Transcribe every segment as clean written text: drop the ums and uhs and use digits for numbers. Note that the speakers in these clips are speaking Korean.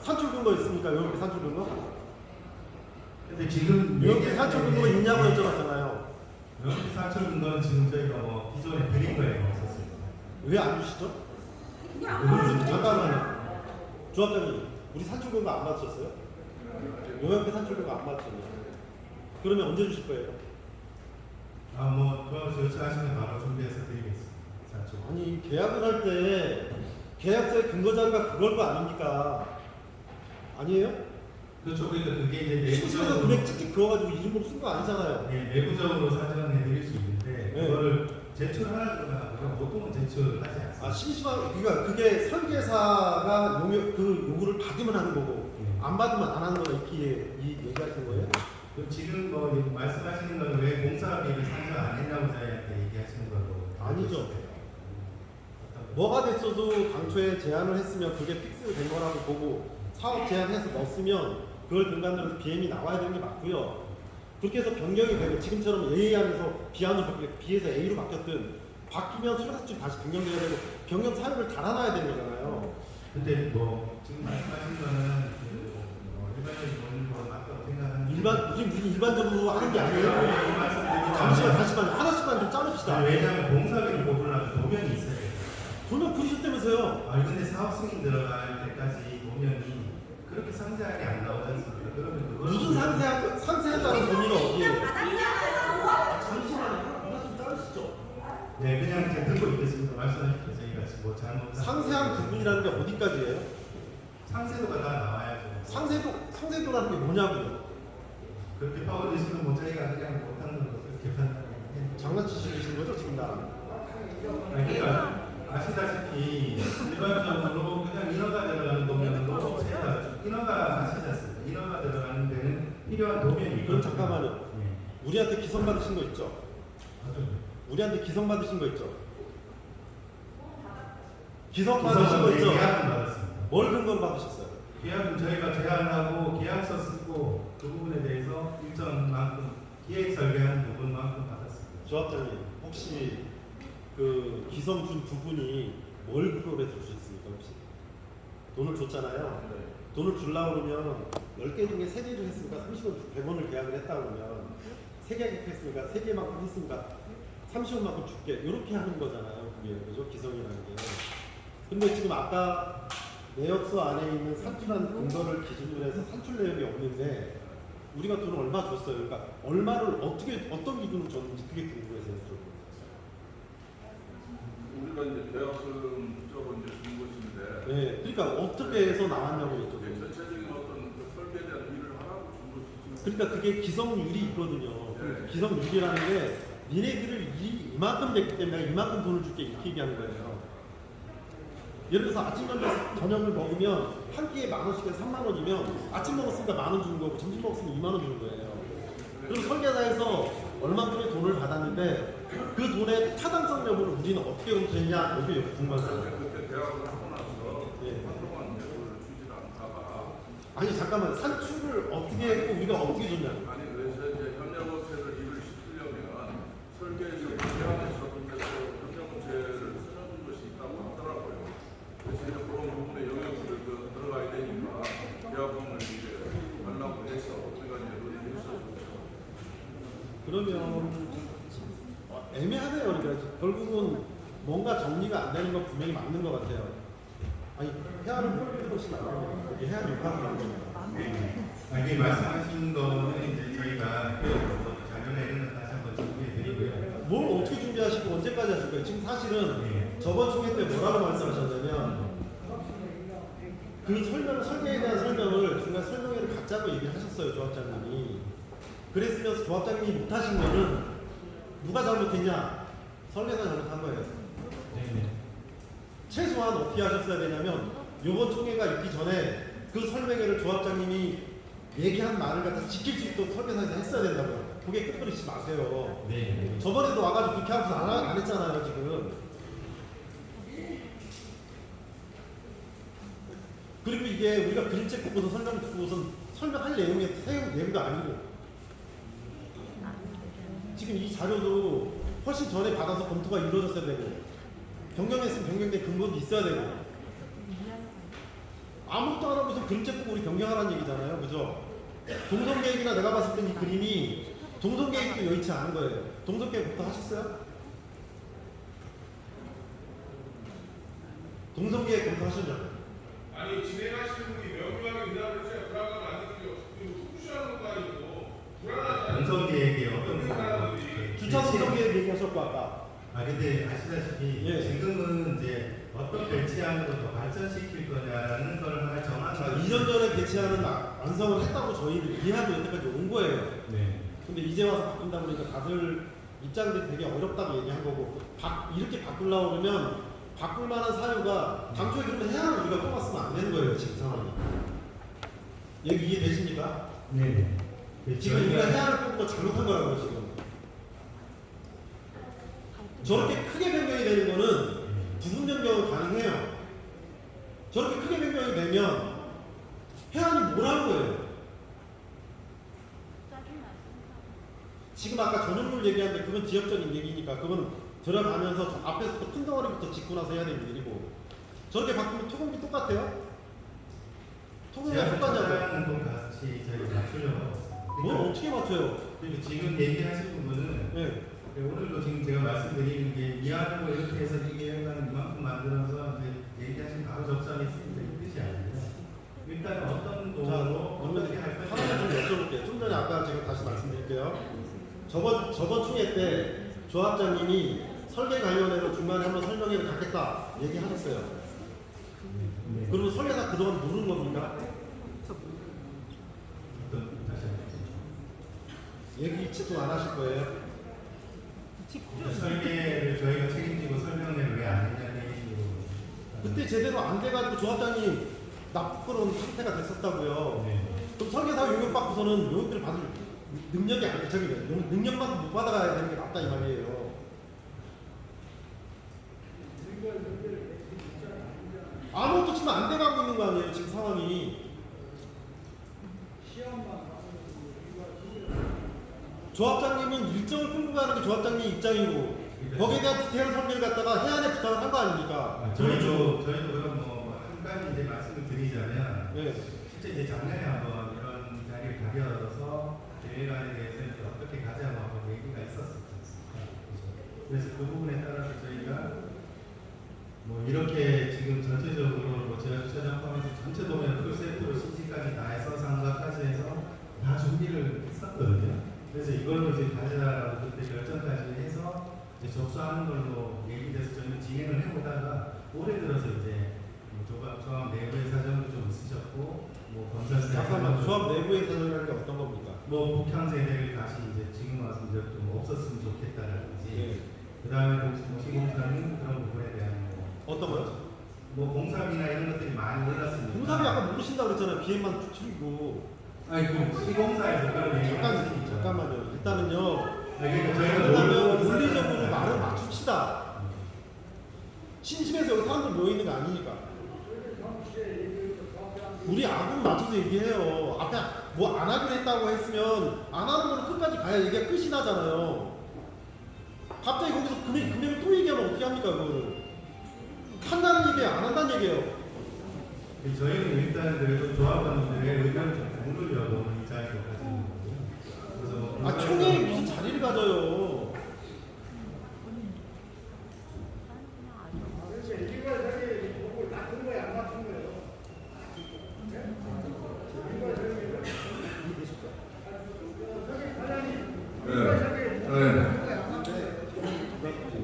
산출 근거 있습니까? 요렇게 산출 근거? 근데 지금 요렇게 산출 근거가 있냐고 여쭤봤잖아요. 여기 산출 근거는 지금 저희가 뭐 기존에 드린 거에 없었어요. 왜 안 주시죠? 잠깐만요. 조합장님, 우리 산출 근거 안 맞췄어요? 요렇게 산출 근거 안 맞췄어요. 그러면 언제 주실 거예요? 뭐 요청하시면 바로 준비해서 드리겠습니다. 산출. 아니 계약을 할 때 계약서의 근거 자료가 그걸 거 아닙니까? 아니에요? 그렇죠. 그러니까 그게 이제 시에서 내부적으로 그냥 찍찍 그어가지고 이름으로 쓴 거 아니잖아요. 네, 내부적으로 사전해 드릴 수 있는데 네. 그거를 제출하거나 보통은 제출하지 않습니다. 심심한 그러니까 그게 설계사가 그 요구를 받으면 하는 거고 안 받으면 안 하는 거다 이렇게 얘기하시는 거예요? 그럼 지금 뭐 말씀하시는 건 왜 공사비를 산정 안 했냐고 저희한테 얘기하시는 거고 아니죠. 뭐가 됐어도 당초에 제안을 했으면 그게 픽스된 거라고 보고 사업 제안해서 넣었으면 그걸 근간으로 해서 BM이 나와야 되는 게 맞고요. 그렇게 해서 변경이 되고 지금처럼 A 안에서 B 안으로 바뀌고 B에서 A로 바뀌었든 바뀌면 수료사실 다시 변경돼야 되고 변경 사유를 달아놔야 되는 거잖아요. 근데 뭐 지금 말씀하신 거는 일반적인 원리로 맞다고 생각하는 무슨 일반적으로 하는 게 아니에요. 잠시만 하나씩만 좀 짜릅시다. 왜냐하면 공사비를 뽑으려면 도면이 있어야 돼요. 도면 그리셨다면서요? 아니 근데 사업 승인 들어갈 때까지 도면이 그렇게 상세하게 안 나오지 않습니까? 그러면 그걸 무슨 상세하다는 범위가 어디예요? 잠시만요. 하나 좀 자르시죠. 네 그냥 제가 듣고 있겠습니다. 말씀하십시오. 저희가 지금 뭐 잘못 상세한 부분이라는 게 어디까지예요? 상세도가 다 나와야죠. 상세도라는 게 뭐냐고요? 그렇게 파고드시면 뭐 저희가 그냥 못하는 거 그렇게 판단해요. 장난치시는 거죠 지금 나랑? 그러니까 아시다시피 일반적으로 그냥 인허가 들어가는 도면으로 인허가 아시지 않습니까? 인허가 들어가는 데는 필요한 도면이 그럼 있거든요. 잠깐만요. 우리한테 기성 받으신 거 있죠? 우리한테 기성 받으신 거 있죠? 기성 받으신 거 있죠? 계약은 받았습니다. 뭘 근거로 받으셨어요? 계약은 저희가 제안하고 계약서 쓰고 그 부분에 대해서 일정만큼 기획 설계하는 부분만큼 받았습니다. 조합장님 혹시 그 기성 준 부분이 뭘 근거로 해서 주셨습니까 혹시? 돈을 줬잖아요. 돈을 주려고 그러면 10개 중에 3개를 했으니까 30원 100원을 계약을 했다 그러면 3개 했으니까 3개만큼 했으니까 30원만큼 줄게 이렇게 하는 거잖아요. 그게 그죠? 기성이라는 게. 근데 지금 아까 내역서 안에 있는 산출한 근거를 기준으로 해서 산출 내역이 없는데 우리가 돈을 얼마 줬어요. 그러니까 얼마를 어떤 기준으로 줬는지 그게 궁금해서요. 우리가 이제 계약서를 적어 이제 준 것인데, 네, 그러니까 어떻게 해서 나왔냐고 이게 여쭤보는. 전체적인 어떤 그 설계에 대한 일을 하라고 준 것이지. 그러니까 그게 기성률이 있거든요. 네. 기성률이라는 게 니네들을 이만큼 됐기 때문에 이만큼 돈을 줄게 이렇게 얘기하는 거예요. 예를 들어서 아침 저녁을 먹으면 한 끼에 10,000원씩 해서 30,000원이면 아침 먹었으니까 10,000원 주는 거고 점심 먹었으면 20,000원 주는 거예요. 그럼 설계사에서 얼마큼의 돈을 받았는데 그 돈의 타당성 여부를 우리는 어떻게 검토했냐 여기 궁금해요. 그때 계약을 하고 나서 예. 한동안 내부를 주질 않다가, 아니 잠깐만 산출을 어떻게 했고 우리가 어떻게 줬냐고. 아니 그래서 이제 협력업체를 일을 시키려면 설계에서 계약에서 협력업체를 쓰는 것이 있다고 하더라고요. 그래서 이제 그런 부분에 영역을 들어가야 되니까 계약금을 이제 달라고 해서 우리가 이제 논의했었죠. 그러면 애매하네요. 그러니까 결국은 뭔가 정리가 안 되는 건 분명히 맞는 것 같아요. 아니 해안을 꼴 보시면 안 됩니다. 여기 해안 욕하는 겁니다. 이게 말씀하신 거는 이제 저희가 자료나 이런 거 다시 한번 준비해 드리고요. 뭘 어떻게 준비하시고 언제까지 하실 거예요? 지금 사실은 저번 총회 때 뭐라고 말씀하셨냐면 그 설계에 대한 설명을 중간 설명회를 갖자고 얘기를 하셨어요. 조합장님이. 그랬으면 조합장님이 못하신 거는 누가 잘못했냐? 설계가 잘못한 거예요. 최소한 어떻게 하셨어야 되냐면 이번 총회가 있기 전에 그 설명회를 조합장님이 얘기한 말을 갖다 지킬 수 있도록 설계사에서 했어야 된다고요. 그게 끄떡거리지 마세요. 네. 저번에도 와가지고 그렇게 하고서 안 했잖아요 지금. 그리고 이게 우리가 그림책 보고서 설명 듣고선 설명할 내용이 내용도 아니고 지금 이 자료도 훨씬 전에 받아서 검토가 이루어졌어야 되고 변경했으면 변경된 근거도 있어야 되고 아무것도 안 하고 무슨 그림책 보고 우리 경영하라는 얘기잖아요. 그죠? 동성계획이나 내가 봤을 땐 이 그림이 동성계획도 여의치 않은 거예요. 동성계획부터 하셨어요? 동성계획 검토하셨죠? 아니 진행하시는 분이 명료하게 대답을 해야 불안감 안 느껴요. 그리고 푸시하는 거 아니고 불안하잖아요. 건설 계획이 어떤 모든 사람들이 주차 동성계획 얘기하셨고 아까. 근데 아시다시피 예. 지금은 이제 어떤 배치안으로 더 발전시킬 거냐라는 걸 하나 자, 정하는 2년 전에 배치하는 완성을 했다고 저희를 이해하고 여태까지 온 거예요. 네. 근데 이제 와서 바꾼다 보니까 다들 입장들이 되게 어렵다고 얘기한 거고 이렇게 바꾸려고 그러면 바꿀 만한 사유가 당초에 그러면 해안을 우리가 뽑았으면 안 되는 거예요. 지금 상황이. 여기 이해되십니까? 네. 지금 우리가 해안을 뽑은 거 잘못한 거라고요. 지금. 저렇게 크게 변경이 되는 거는 부분 변경은 가능해요. 저렇게 크게 변경이 되면 해안이 뭘 한 거예요? 지금 아까 전용물 얘기하는데 그건 지역적인 얘기니까 그건 들어가면서 저 앞에서부터 큰 덩어리부터 짚고 나서 해야 되는 일이고 저렇게 바꾸면 토공비 똑같아요? 토공비 똑같냐고요? 제한하는 건 같이 저희가 맞추려고 하고 있습니다. 뭘 어떻게 맞춰요? 그리고 지금 얘기하신 부분은 네. 오늘도 지금 제가 말씀드리는 게 이하로 이렇게 해서 이게 이만큼 만들어서 이제 얘기하신 바로 접선이 있습니다. 이 뜻이 아니에요. 일단 어떤 자, 도로 그러면 어떻게 할 거냐. 하나만 좀 여쭤볼게요. 좀 전에 아까 제가 다시 말씀드릴게요. 저번 총회 때 조합장님이 설계 관련해서 중간에 한번 설명회를 갖겠다 얘기하셨어요. 네. 그러면 설계사 그동안 모르는 겁니까? 어떤 다시 한번. 얘기 집중 안 하실 거예요? 설계를 저희가 책임지고 설명을 왜 안 했냐는 얘기로. 그때 제대로 안 돼가지고 조합장님 납부끄러운 상태가 됐었다고요. 네. 그럼 설계사 용역받고서는 용역비를 받을 능력이 안 돼. 저기 능력만 못 받아가야 되는 게 낫다 이 말이에요. 아무것도 지금 안 돼가고 있는 거 아니에요 지금 상황이. 조합장님은 일정을 끌고 가는 게 조합장님 입장이고 거기에 대한 디테일 설계를 갖다가 해안에 부탁을 한 거 아닙니까? 저희도 그럼 한 가지 이제 말씀을 드리자면 네. 실제 이제 작년에 한번 이런 자리를 가려서 계획안에 대해서 이제 어떻게 가자고 하고 얘기가 있었었지 않습니까? 그래서 그 부분에 따라서 저희가 뭐 이렇게 지금 전체적으로 뭐 제가 주차장 포함해서 전체 도면 풀세트로 CG까지 다 해서 상가까지 해서 다 준비를 했었거든요. 그래서 이걸로 이제 가자라고 그때 결정까지 해서 이제 접수하는 걸로 얘기돼서 저희는 진행을 해보다가 올해 들어서 이제 뭐 조합 내부의 사정도 좀 있으셨고 뭐 건설사 잠깐만 조합 내부의 사정이라는 게 어떤 겁니까? 뭐 북향 세대를 다시 이제 지금 와서 이제 좀 없었으면 좋겠다라든지 네. 그 다음에 시공사는 그런 부분에 대한 어떤 거요? 뭐 공사비나 이런 것들이 많이 올랐습니다. 공사비 아까 모르신다고 그랬잖아요. 비행만 줄이고. 아니 그 시공사에서 그런 얘기 잠깐만요. 일단은요. 그러니까 저희가 그러면 물리적으로 말을 맞춥시다. 심심해서 여기 사람들 모여 있는 거 아니니까. 우리 아군 맞춰서 얘기해요. 앞에 뭐 안 하기로 했다고 했으면 안 하는 거는 끝까지 가야 얘기가 끝이 나잖아요. 갑자기 거기서 금액을 또 얘기하면 어떻게 합니까 그거를? 한다는 얘기예요, 안 한다는 얘기예요. 저희는 일단 그래도 조합원들의 의견을 좀 물으려고 이 자리를 가지는 거고요. 그래서 뭐 아 총회에 무슨 자리를 가져요?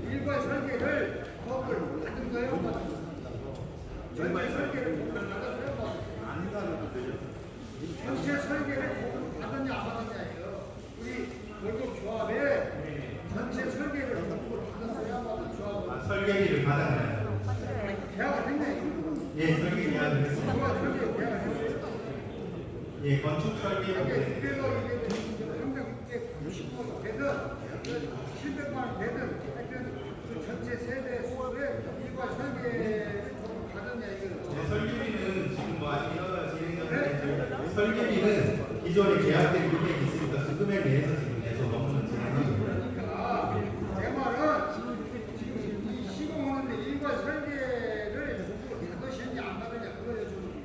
일괄 설계를 법을 받은 거예요? 전체 설계를 법을 받았어요? 전체 설계를 법을 받았냐 안 받았냐예요. 우리 월급 조합에 전체 설계를 법을 받았어야 받은 조합은 설계비를 받았나요? 계약을 했네. 예, 설계 계약을 했습니다. 누가 설계 계약을 했어요? 예, 건축 설계비를 그래서 이게 항상 이게 90% 되든 700만 원 되든 하여튼 그 전체 세대 수에 일괄 설계를 받았냐 이거는. 네, 설계비는 지금 뭐 아직 여러 가지 진행되는데 설계비는 기존에 계약된 금액이 있으니까 그 금액 내에서 지금 계속 업무는 진행하고 있습니다. 그러니까 내 말은 지금 이 시공하는데 일괄 설계를 받으셨냐 안 받으냐 그거예요. 좀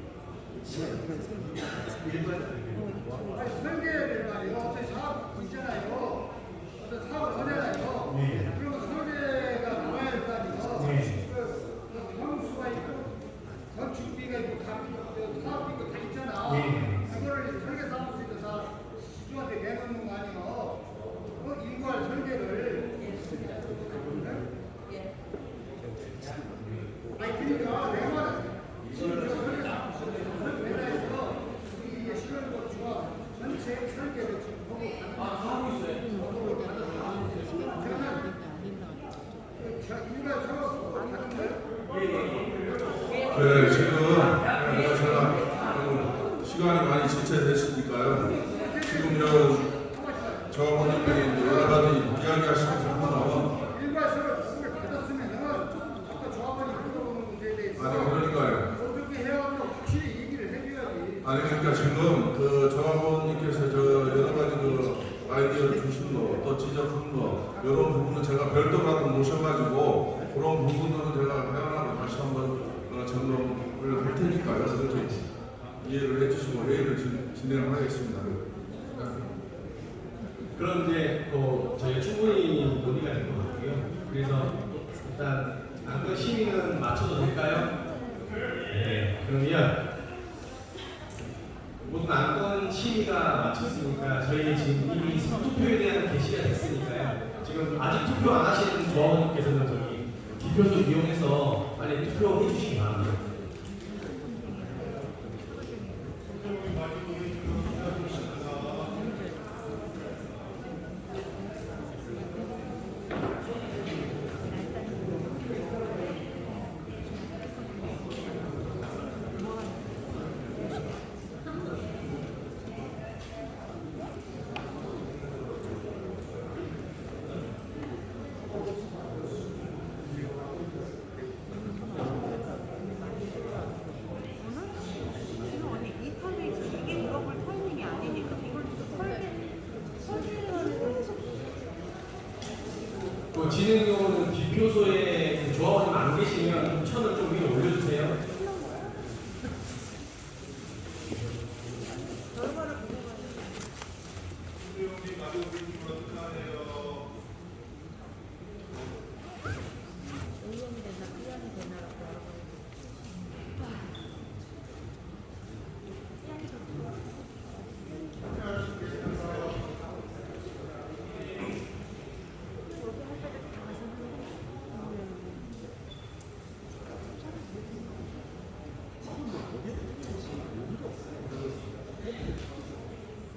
아니 설계를 말이요. 어떤 사업 있잖아요. 어떤 사업을 하잖아요. 네. 그러면 설계가 나와야 할 거 아니에요. 네. 그 평수가 있고 건축비가 있고 사업비가 다 있잖아. 네. 그거를 설계 사무소에서 다 시주한테 내놓는 거 아니에요. 그 일괄 설계를 아니 그러니까 내 말은 지금 설계 사무소에서 회사에서 이게 실현거주와 전체 설계를 지금 보고 하고 있어요. 그러면 일괄 서로 가는 거예요? 네, 지금 제가 시간이 많이 지체됐으니까요. 지금 저분들이 여러 가지 이야기하시는 부분은 일괄서를 보고를 받았으면은 아까 조합원이 물어보는 문제에 대해서 아니 그러니까요. 어떻게 해야 하고 확실히 얘기를 해줘야지. 아니 그러니까 지금 그 조합원님께서 저 여러 가지 그 아이디어를 주신 거, 또 지적한 거 이런 부분은 제가 별도로 모셔가지고 그런 부분들은 제가 회원하고 다시 한번 점검을 할 테니까요. 그렇게 이해를 해주시고 회의를 진행을 하겠습니다. 그럼 이제 저희가 충분히 논의가 된 것 같고요. 그래서 일단 안건 심의는 맞춰도 될까요? 네. 그러면 모든 안건 심의가 마쳤으니까 저희 지금 이미 투표에 대한 게시가 됐으니까요. 지금 아직 투표 안 하신 조합원님께서는 저기 기표소 이용해서 빨리 투표해 주시기 바랍니다. 지금 언니 이 타임이 이게 물어볼 타이밍이 아니니까 이걸 설계를 계속 그 진행용은 기표소에 그 조합원님 안 계시면 천을 좀 위로 올려주세요. 결과를 보고 가야 수영님 가지고 계신 분 어떻게 하세요? 의원이 되나 의원이 되나라고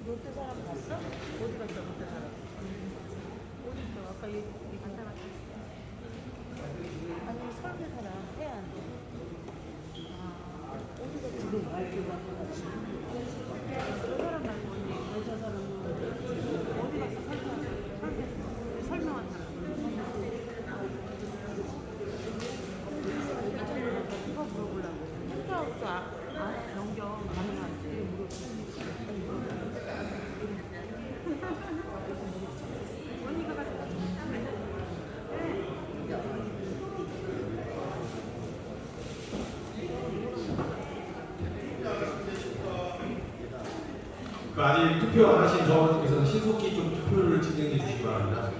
롯데 사람 봤어? 어디 갔어 롯데 사람? 어디 있어? 아까 이 갔다 갔다 했어. 아니 설계 사람 해안. 아 어디 갔지? 지금 말고 저 사람 말고 언니 왜저 사람은 어디 갔어? 설명한 사람. 그거 물어보려고. 펜트하우스 변경 가능한지 물어보고. 언니가 가져가. 그 아직 투표 안 하신 조합원님께서는 신속히 좀 투표를 진행해 주시기 바랍니다.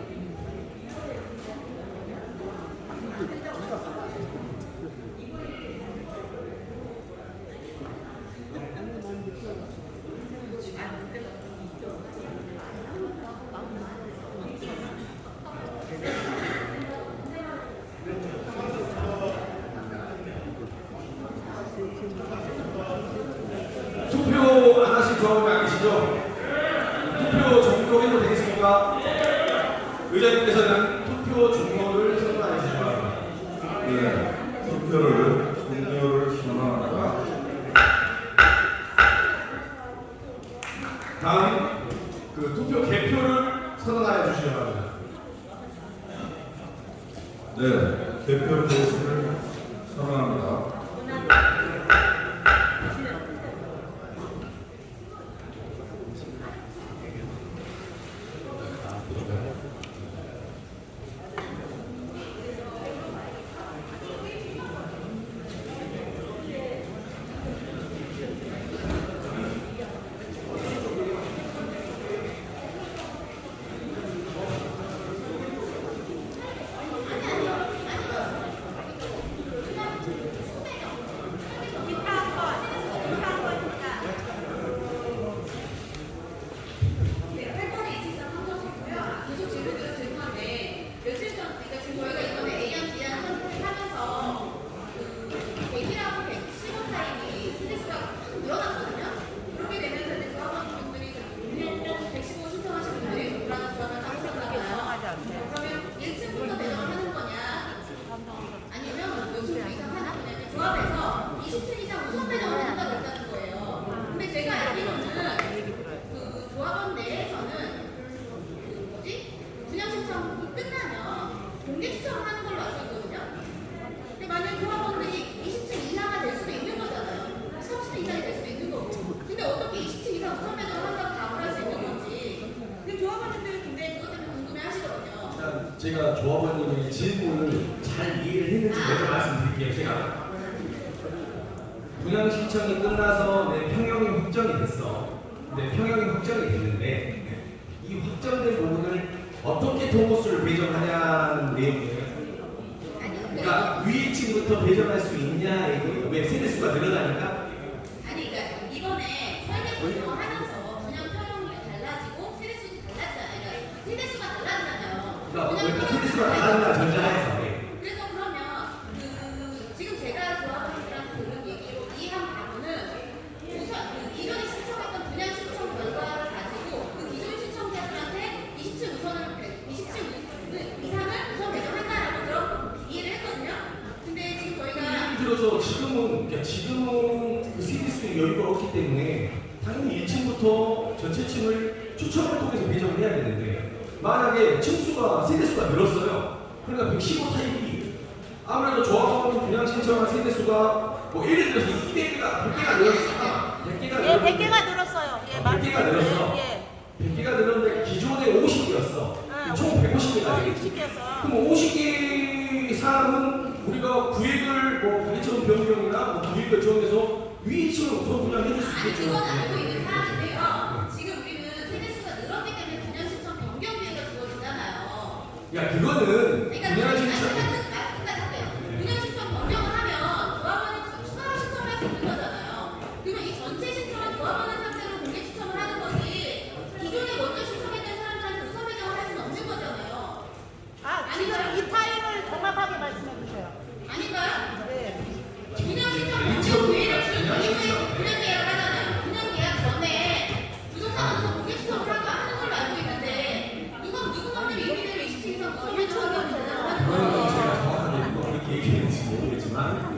투표 안 하신 조합원님 안 계시죠? 투표 종료해도 되겠습니까? 의장님께서는 투표 종료를 선언해 주시기 바랍니다. 네, 투표를 종료를 선언합니다. 다음 그 투표 개표를 선언해 주시기 바랍니다. 네, 개표 개시를 선언합니다. 제가 조합원님의 질문을 잘 이해를 했는지 먼저 말씀드릴게요. 제가 분양 신청이 끝나서 내 평형이 확정이 됐어. 내 평형이 확정이 됐는데 이 확정된 부분을 어떻게 동호수를 배정하냐는 내용이에요. 그러니까 위층부터 배정할 수 있냐 이거 왜 세대수가 늘어나니까? 아니 그러니까 이번에 설계 변경하면서 분양 평형이 달라지고 세대수도 달라지잖아요. 그러니까 세대수가 달라지잖아요. 그러니까 세대수가 다른다 전제하에서. 그래서 그러면 그 지금 제가 조합원들한테 들은 얘기로 이 한 부분은 우선 그 기존에 신청했던 분양 신청 결과를 가지고 그 기존 신청자들한테 20층 이상을 우선 배정한다라고 이해를 했거든요. 근데 지금 저희가 예를 들어서 지금은 그 세대수의 여유가 없기 때문에 당연히 1층부터 전체 층을 추첨을 통해서 배정을 해야 되는데 만약에 층수가 세대수가 늘었어요. 그러니까 115 타입이 아무래도 조합원 분양 신청한 세대수가 뭐 예를 들어서 200개가 100개가 늘었어. 100개가 예, 100개가 늘었어요. 예, 100개가 늘었어. 예. 100개가 늘었는데 기존에 50개였어. 총 150개가 되겠지. 60개였어요. 그럼 50개 사람은 우리가 구획을 뭐 관리처분 변경이나 뭐 구획을 정해서 위층을 우선 분양해 줄 수 아니 있겠죠. 그건 알고 있는 사안인데요. 지금 우리는 세대수가 늘었기 때문에 분양 신청 변경 기회가 주어지잖아요. 야 그거는 그러니까 분양 신청 분양 신청 변경을 하면 조합원이 추가로 신청할 수 있는 거잖아요. 그러면 이 전체 신청은 조합원의 상태로 공개 신청을 하는 거지 기존에 먼저 신청했던 사람들한테 우선 배정을 할 수는 없는 거잖아요. 아, 지금 이 타임을 정확하게 말씀해 주세요. 아닌가요? 네. 분양 신청 변경 기회를 준 이후에 분양 계약을 하잖아요. 분양 계약 전에 부동산에서 공개 신청을 하고 하는 걸로 알고 있는데 누구 맘대로 이미대로 20층 이상 우선 배정을 하는 그거는 거예요. 제가 정확하게 뭐 그렇게 얘기했는지 모르겠지만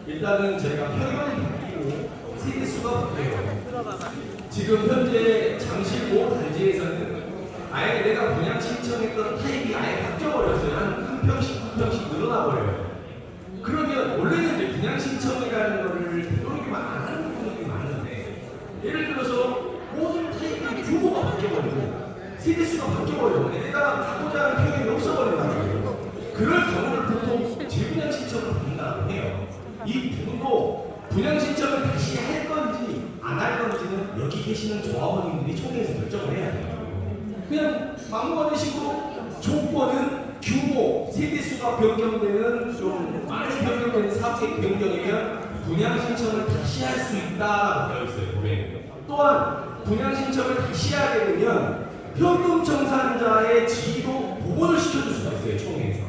일단은 저희가 평형이 바뀌고 세대수가 바뀌어요. 들어봐봐. 지금 현재 장실모 단지에서는 아예 내가 분양 신청했던 타입이 아예 바뀌어버렸어요. 한 평씩 늘어나 버려요. 그러면 원래는 이제 분양 신청이라는 거를 되도록이면 안 하는 부분이 많은데 예를 들어서 모든 타입의 규모가 바뀌어버리고 세대수가 바뀌어버려요. 내가 가고자 하는 평형이 없어버린다는 거예요. 그럴 경우를 보통 재분양 신청을 받는다고 해요. 이 부분도 분양 신청을 다시 할 건지 안 할 건지는 여기 계시는 조합원님들이 총회에서 결정을 해야 돼요. 그냥 막무가내 식으로 조건은 규모, 세대수가 변경되는 좀 많이 변경되는 사업계획 변경이면 분양 신청을 다시 할 수 있다라고 되어 있어요. 법에. 또한 분양 신청을 다시 하게 되면 현금 청산자의 지위도 복원을 시켜줄 수가 있어요. 총회에서.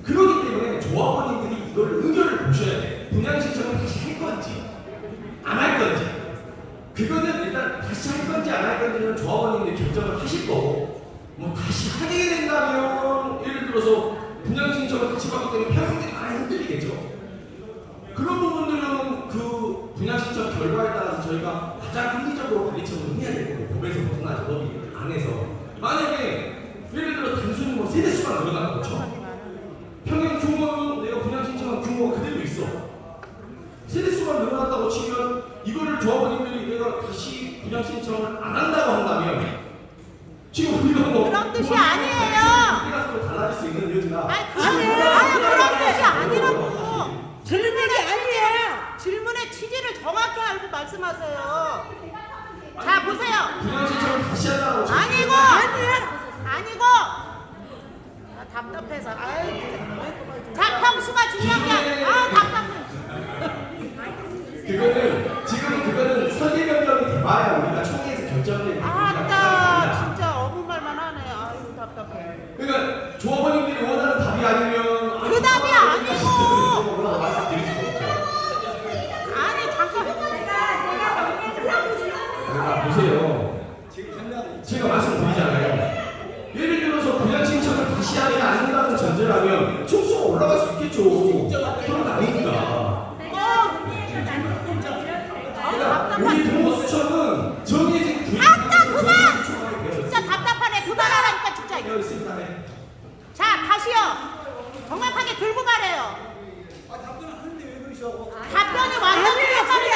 그렇기 때문에 조합원님들이 이걸 의견을 보셔야 돼. 분양 신청을 다시 할 건지 안 할 건지. 그거는 일단 다시 할 건지 안 할 건지는 조합원님들이 결정을 하실 거고 뭐 다시 하게 된다면 예를 들어서 분양 신청을 다시 받기 때문에 평형들이 많이 흔들리겠죠. 그런 부분들은 그 분양 신청 결과에 따라서 저희가 가장 합리적으로 관리처분을 해야 되고 법에서 벗어나죠. 법이 안에서 만약에 예를 들어 단순히 뭐 세대수가 늘어나는 거죠. 평형 규모는 내가 분양 신청한 규모가 그대로 있어. 세대수가 늘어났다고 치면 이거를 조합원님들이 내가 다시 분양 신청을 안 한다고 한다면 지금 우리가 뭐 그런 뜻이 아니에요. 가서 달라질 수 있는 여지가 아니, 그런 뜻이 아니라고. 질문이 아니에요. 질문의 취지를 정확히 알고 말씀하세요. 자, 보세요. 분양 신청을 다시 한다고 아니고. 나 답답해서. 아유, 자, 평수가 중요한 게 아니야. 아, 답답해. 그거는 설계 변경이 돼봐야 우리가 총회에서 결정을 아따, 진짜 어분 말만 하네. 아유, 답답해. 그러니까 조합원님들이 원하는 답이 아니면 그 답이 아니고. 뭐라고 말씀드릴 수 없죠. 아니, 잠깐. 그러니까 보세요. 제가 말씀드리잖아요. 예를 들어서 분양 신청을 다시 하지 않는다는 전제라면 총수가 올라갈 수 있겠죠. 그런 거 아니니까. 그러니까 우리 동호수청은 정해진 구입 진짜 답답하네. 그만하라니까 진짜. 되어 있습니다. 네. 자, 다시요. 정확하게 들고 말해요. 답변이 완전 틀렸잖아.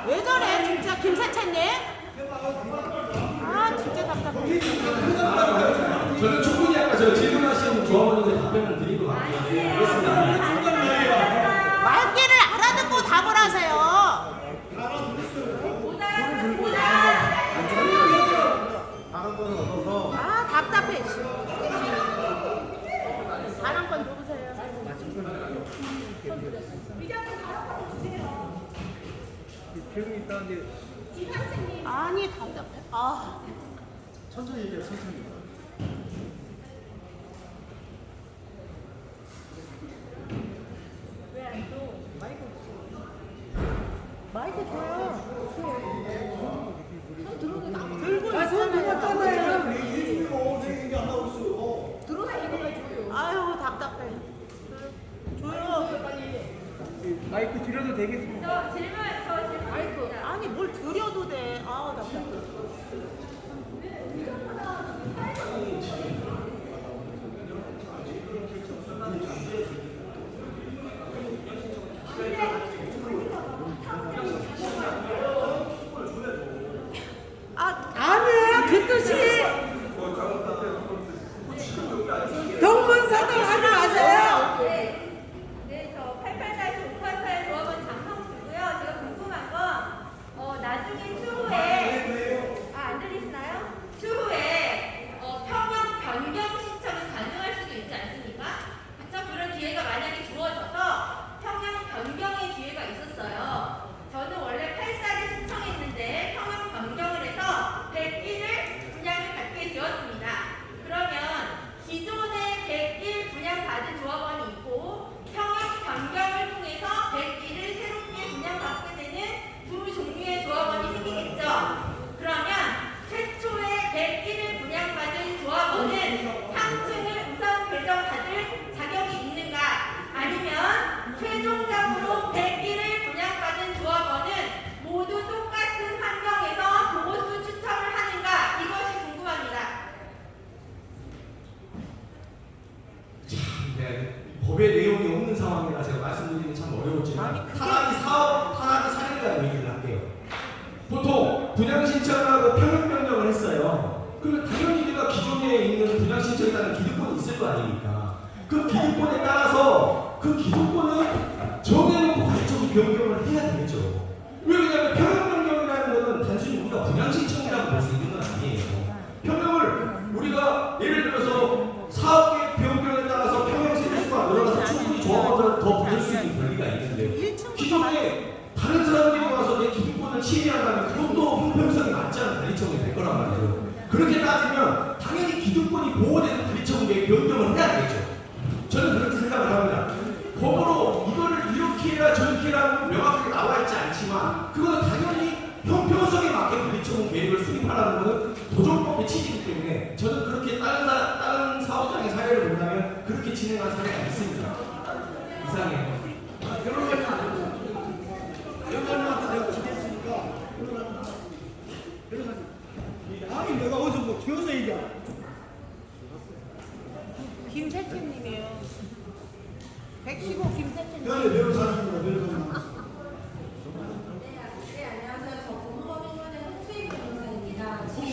왜 저래, 진짜 김세찬님? 아, 진짜 답답해. 계획이 있다는데 아니 답답해. 아. 천천히 얘기해, 천천히. 왜 안 줘? 마이크 마이크 줘요. 손 들어도 들고 있잖아요. 들어서 이거가 줘요. 아유 답답해. 줘요. 마이크 드려도 되겠습니까? 마이크 아니 뭘 드려도 돼. 아 답답해. 아니에요 그 뜻이 동문서답 하지 마세요. 네, 저 884-588 조합원 장성주고요. 제가 궁금한 건 나중에 추후에 안 들리시나요? 추후에 평형 변경 신청이 가능할 수도 있지 않습니까? 그렇죠? 그런 기회가 만약에 주어져서 평형 변경의 기회가 있었어요. 저는 원래 84를 신청했는데 평형 변경을 해서 101을 분양을 받게 되었습니다. 그러면 기존에 101 분양받은 조합원이 있고 평형 변경을 통해서 101을 새롭게 분양받게 되는 두 종류의 조합원이 생기겠죠. 그러면 최초에 101을 분양받은 조합원은 3층을 우선 배정받을 자격이 있는가? 아니면 최종적으로 101을 분양받은 조합원은 모두 똑같은 환경에서 보호수 추첨을 하는가? 이것이 궁금합니다. 네, 법의 내용이 없는 상황이라 제가 말씀드리기 참 어려웠지만 탄압이 사례라고 얘기를 할게요. 보통 분양 신청을 하고 평형 변경을 했어요. 그러면 당연히 내가 기존에 있는 분양 신청에 따른 기득권이 있을 거 아닙니까? 그 기득권에 따라서 그 기득권을 정해놓고 가처분 변경을 해야 되겠죠. 왜 그러냐면 평형 변경이라는 것은 단순히 우리가 분양 신청이라고 볼 수 있는 건 아니에요. 평형을 우리가 예를 들어서 사업계획 변경에 따라서 평형 세대수가 늘어나서 충분히 조합원들을 더 받을 수 있는 권리가 있는데 기존에 다른 사람들이 와서 내 기득권을 침해한다면 그것도 형평성이 맞지 않은 관리처분이 될 거란 말이에요. 그렇게 따지면 당연히 기득권이 보호되는 관리처분에 변경을 해야 되겠죠. 저는 그렇게 생각을 합니다. 법으로 이거를 이렇게 해라 저렇게 해라고 명확하게 나와 있지 않지만 그거는 당연히 형평성에 맞게 관리처분 계획을 수립하라는 것은 도정법의 취지이기 때문에 저는 그렇게 다른 사업장의 사례를 본다면 그렇게 진행한 사례가 있습니다. 이상해요. 변호사한테 내가 기대했으니까 아니 내가 어디서 뭐 주어서 얘기야. 김세춘님이에요. 115 김세춘님. 변호사님입니다. 변호사님. 네, 안녕하세요. 저 법무법인권의 홍수희 변호사입니다.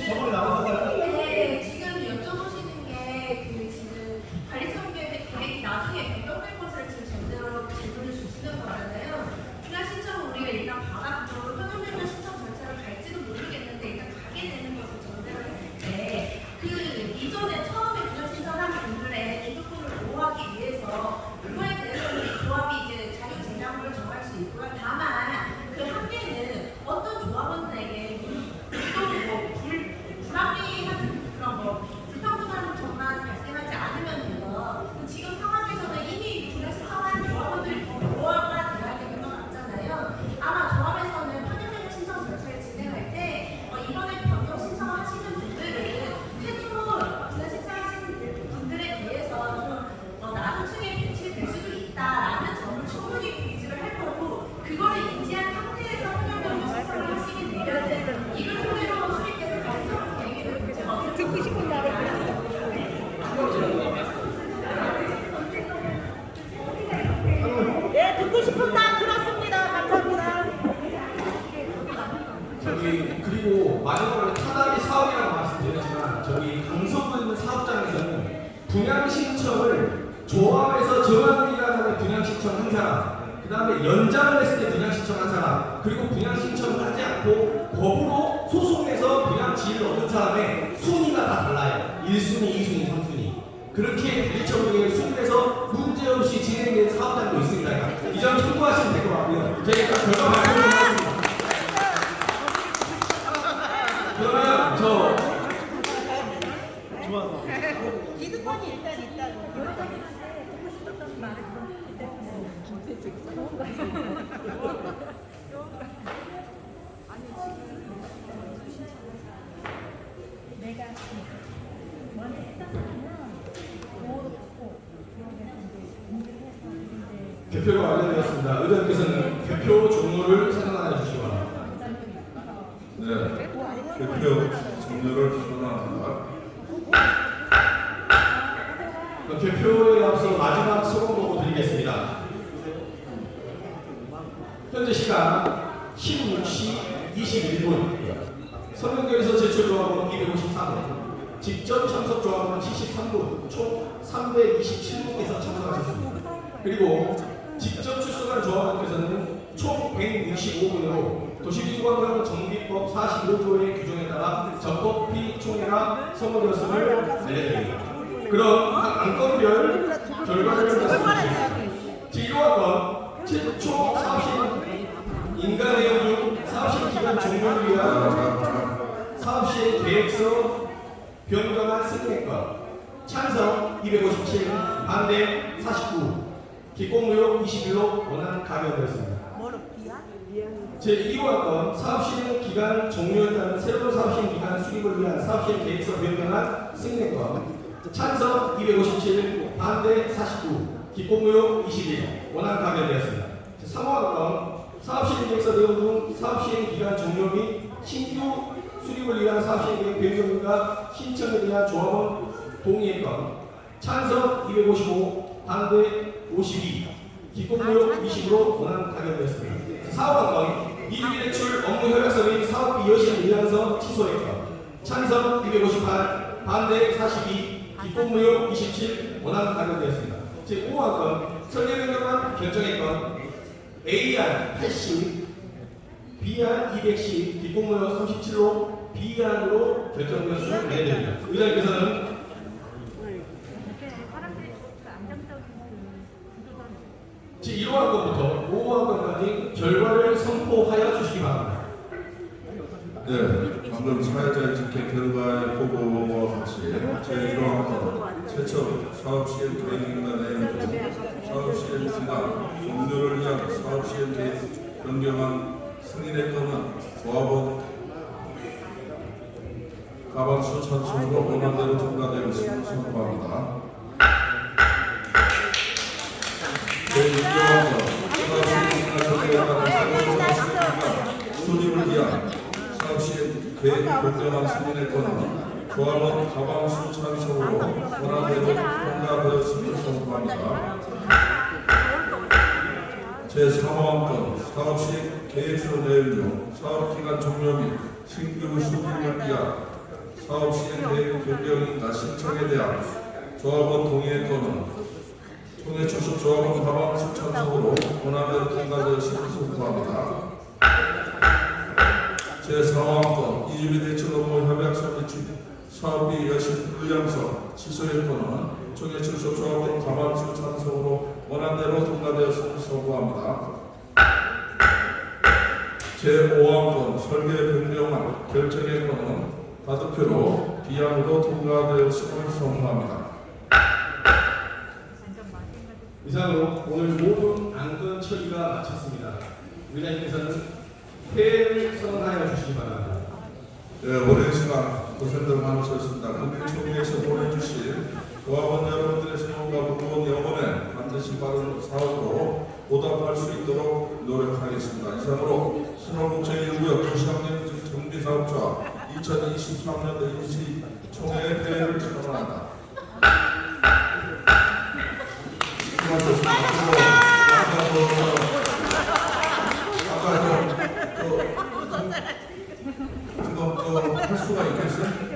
저번에 나왔었어요? 네, 지금 여쭤보시는 게 지금 관리처분 계획이 나중에 변경될 것을 지금 전제로 질문을 주시는 거잖아요. 분양 신청은 우리가 일단 받았고 평형 변경 신청 절차를 갈지도 모르겠는데 일단 가게 되는 것을 전제로 했을 때 그 이전에 처음에 분양 신청한 분들의 기득권을 보호하기 위해서 그거에 대해서는 조합이 이제 자유 재량을 정할 수 있고요. 다만 그 한계는 어떤 조합원들에게 불합리한 그런 불평등한 점만 발생하지 않으면 돼요. 지금 상황에서는 이미 분양 신청한 조합원들이 보호가 돼야 되는 건 맞잖아요. 아마 조합에서는 평형변경 신청 절차를 진행할 때 이번에 변경 신청하시는 분들은 최초 분양 신청하시는 분들에 비해서 좀 낮은 층에 배치될 수도 있다라는 점을 충분히 고지를 할 거고 그거를 인지한 상태에서 평형변경 신청을 하시게 되면 이걸 토대로 수립되는 관리처분 계획을 듣고 싶은 말을 네, 듣고 싶은 말 들었습니다. 감사합니다. 그리고 마지막으로 탄압이 사업이라고 말씀드렸지만 강서구에 있는 사업장에서는 분양 신청을 조합에서 정합이라는 분양 신청한 사람, 그 다음에 연장을 했을 때 분양 신청한 사람, 그리고 분양 신청을 하지 않고 법으로 소송해서 분양 지위를 얻은 사람의 순위가 다 달라요. 1순위, 2순위, 3순위. 그렇게 관리처분을 수립해서 문제없이 진행된 사업장도 있습니다. 이 점 참고하시면 될 것 같고요. 저희가 결과 발표를 하겠습니다. 내가 먼저 했던 거는 그렇고 개표가 완료되었습니다. 의장님께서는 개표 종료를 선언하여 주시기 바랍니다. 네. 개표 종료를 선언합니다. 개표에 앞서 마지막 소감 보고 드리겠습니다. 현재 시간 16시 21분. 서명결에서 제출 조합은 253분, 직접 참석 조합은 73분, 총 327분께서 참석하셨습니다. 그리고 직접 출석한 조합원께서는 총 165분으로 도시기관관 정비법 45조의 규정에 따라 적법 피총회가 선고되었음을 알려드립니다. 그럼 각 안건별 결과를 말씀드리겠습니다. 제1호건 최초 사업시행 인가 내용 중 사업시행 기간 종료를 위한 사업시행 계획서 변경안 승인권 찬성 257, 반대 49, 기권무효 21로 원안 가결되었습니다. 제2호건 사업시행 기간 종료에 따른 새로운 사업시행 기간 수립을 위한 사업시행 계획서 변경안 승인권 찬성 257, 반대 49, 기권무효 21, 원안 가결되었습니다. 제3호건 사업시행 계획서 내용 중 사업시행 기간 종료 및 신규 수립을 위한 사업시행 계획 변경과 신청에 대한 조합원 동의권 찬성 255, 반대 52, 기권무효 20으로 원안 가결되었습니다. 4호건 이주기 대출 업무 협약서 및 사업비 여신 의향서 취소했건 찬성 258, 반대 42, 기권무효 27, 원안 가결되었습니다. 제5호건 설계 변경안 결정했건 A안 80, B안 210, 기권무효 37로 B안으로 결정되었음을 알려드립니다. 의장님께서는 제1호건부터 5호건까지 결과를 선포하여 주시기 바랍니다. 네, 방금 사회자의 집계 결과의 보고와 같이 제1호건 최초 사업시행 계획인가 내용 중 사업시행 기간 종료를 위한 사업시행 계획 변경안 승인의 건은 조합원 가반수 찬성으로 원안대로 통과되었음을 선포합니다. 제6호건 사업시행 설계에 따른 새로운 사업시행 수립을 위한 사업시행 계획 변경안 승인의 건은 조합원 가반수 찬성으로 원안대로 통과되었음을 선포합니다. 제3호건 사업시행 계획서 내용 중 사업기간 종료 및 신규 수립을 위한 사업시행 계획 변경인가 신청에 대한 조합원 동의의 건은 총회 출석 조합원 가반수 찬성으로 원안대로 통과되었음을 선포합니다. 제4호건 이주비 대출 업무 협약서 및 사업비 여신 의향서 취소의 건은 총회 출석 조합원 가반수 찬성으로 원안대로 통과되었음을 선고합니다. 제5호건 설계 변경안 결정의 건은 다득표로 비안으로 통과되었음을 선고합니다. 이상으로 오늘 모든 안건 처리가 마쳤습니다. 의장님께서는 회의를 선언하여 주시기 바랍니다. 네, 오랜 시간 고생들 많으셨습니다. 국민총회에서 보내주신 조합원 여러분들의 생각과 무거운 영혼에 반드시 바른 사업으로 보답할 수 있도록 노력하겠습니다. 이상으로 신호국제1구역 도시환경 정비사업자 2023년도 임시총회 회의를 선언한다. 수고하셨습니다. 아까 지금 할 수가 있겠어요?